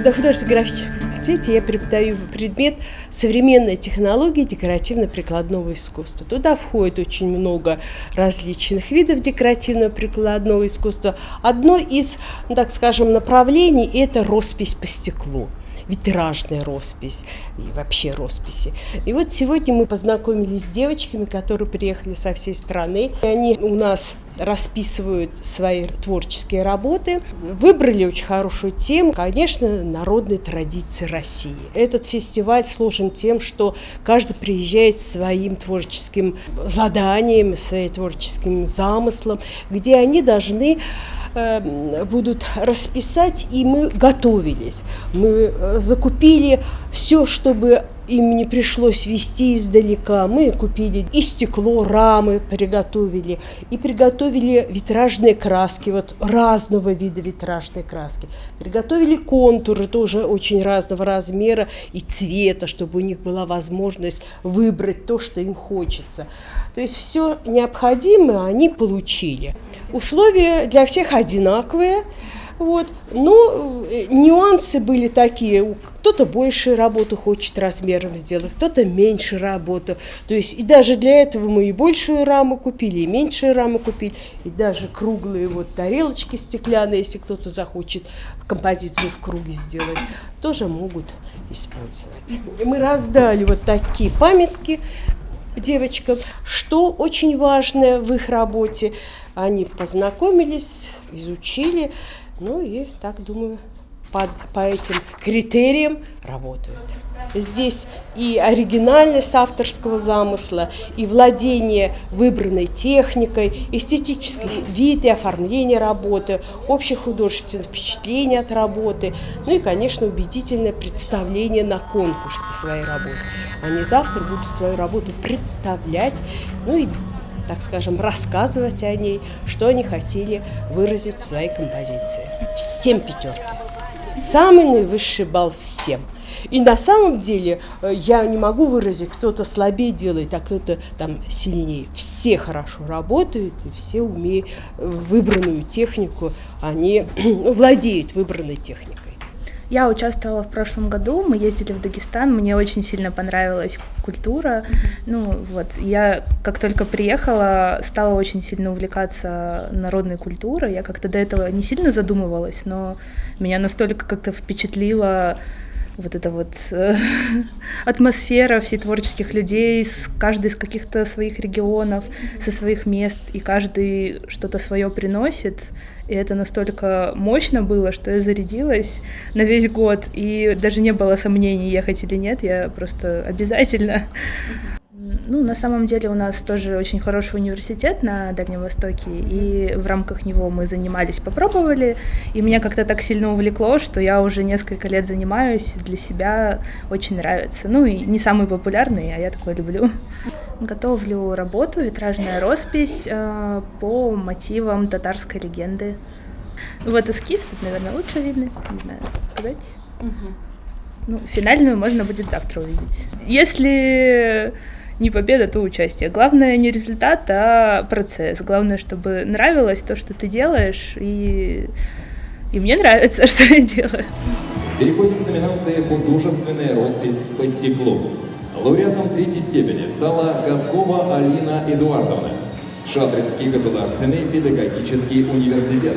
На художественно-графическом факультете я преподаю предмет «Современные технологии декоративно-прикладного искусства». Туда входит очень много различных видов декоративно-прикладного искусства. Одно из, так скажем, направлений – это роспись по стеклу. Витражная роспись и вообще росписи. И вот сегодня мы познакомились с девочками, которые приехали со всей страны. И они у нас расписывают свои творческие работы. Выбрали очень хорошую тему, конечно, народные традиции России. Этот фестиваль сложен тем, что каждый приезжает со своим творческим заданием, своим творческим замыслом, где они должны будут расписать, и мы готовились. Мы закупили все, чтобы им не пришлось везти издалека. Мы купили и стекло, рамы приготовили, и приготовили витражные краски, вот разного вида витражные краски. Приготовили контуры тоже очень разного размера и цвета, чтобы у них была возможность выбрать то, что им хочется. То есть все необходимое они получили. Условия для всех одинаковые, вот. Но нюансы были такие, кто-то больше работу хочет размером сделать, кто-то меньше работу. То есть и даже для этого мы и большую раму купили, и меньшую раму купили, и даже круглые вот тарелочки стеклянные, если кто-то захочет композицию в круге сделать, тоже могут использовать. И мы раздали вот такие памятки девочкам, что очень важно в их работе. Они познакомились, изучили, ну и, так думаю, по этим критериям работают. Здесь и оригинальность авторского замысла, и владение выбранной техникой, эстетический вид и оформление работы, общехудожественное впечатление от работы, ну и, конечно, убедительное представление на конкурсе своей работы. Они завтра будут свою работу представлять, ну и, так скажем, рассказывать о ней, что они хотели выразить в своей композиции. Всем пятерки. Самый наивысший балл всем. И на самом деле я не могу выразить, кто-то слабее делает, а кто-то там сильнее. Все хорошо работают, и все умеют выбранную технику, они владеют выбранной техникой. Я участвовала в прошлом году, мы ездили в Дагестан, мне очень сильно понравилась культура. Ну вот, я как только приехала, стала очень сильно увлекаться народной культурой. Я как-то до этого не сильно задумывалась, но меня настолько как-то впечатлила вот эта вот атмосфера всех творческих людей, каждый из каких-то своих регионов, со своих мест, и каждый что-то свое приносит. И это настолько мощно было, что я зарядилась на весь год, и даже не было сомнений, ехать или нет, я просто обязательно. Ну, на самом деле у нас тоже очень хороший университет на Дальнем Востоке, и в рамках него мы занимались, попробовали, и меня как-то так сильно увлекло, что я уже несколько лет занимаюсь, для себя очень нравится. Ну, и не самый популярный, а я такое люблю. Готовлю работу «Витражная роспись» по мотивам татарской легенды. Вот эскиз, тут, наверное, лучше видно, не знаю, показать. Ну, финальную можно будет завтра увидеть. Если не победа, то участие. Главное не результат, а процесс. Главное, чтобы нравилось то, что ты делаешь, и мне нравится, что я делаю. Переходим к номинации «Художественная роспись по стеклу». Лауреатом третьей степени стала Гадкова Алина Эдуардовна, Шадринский государственный педагогический университет.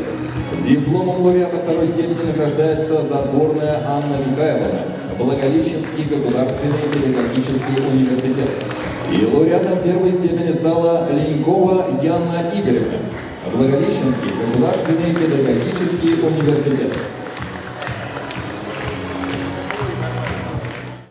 Дипломом лауреата второй степени награждается Задорная Анна Михайловна, Благовещенский государственный педагогический университет. И лауреатом первой степени стала Ленькова Яна Игоревна, Благовещенский государственный педагогический университет.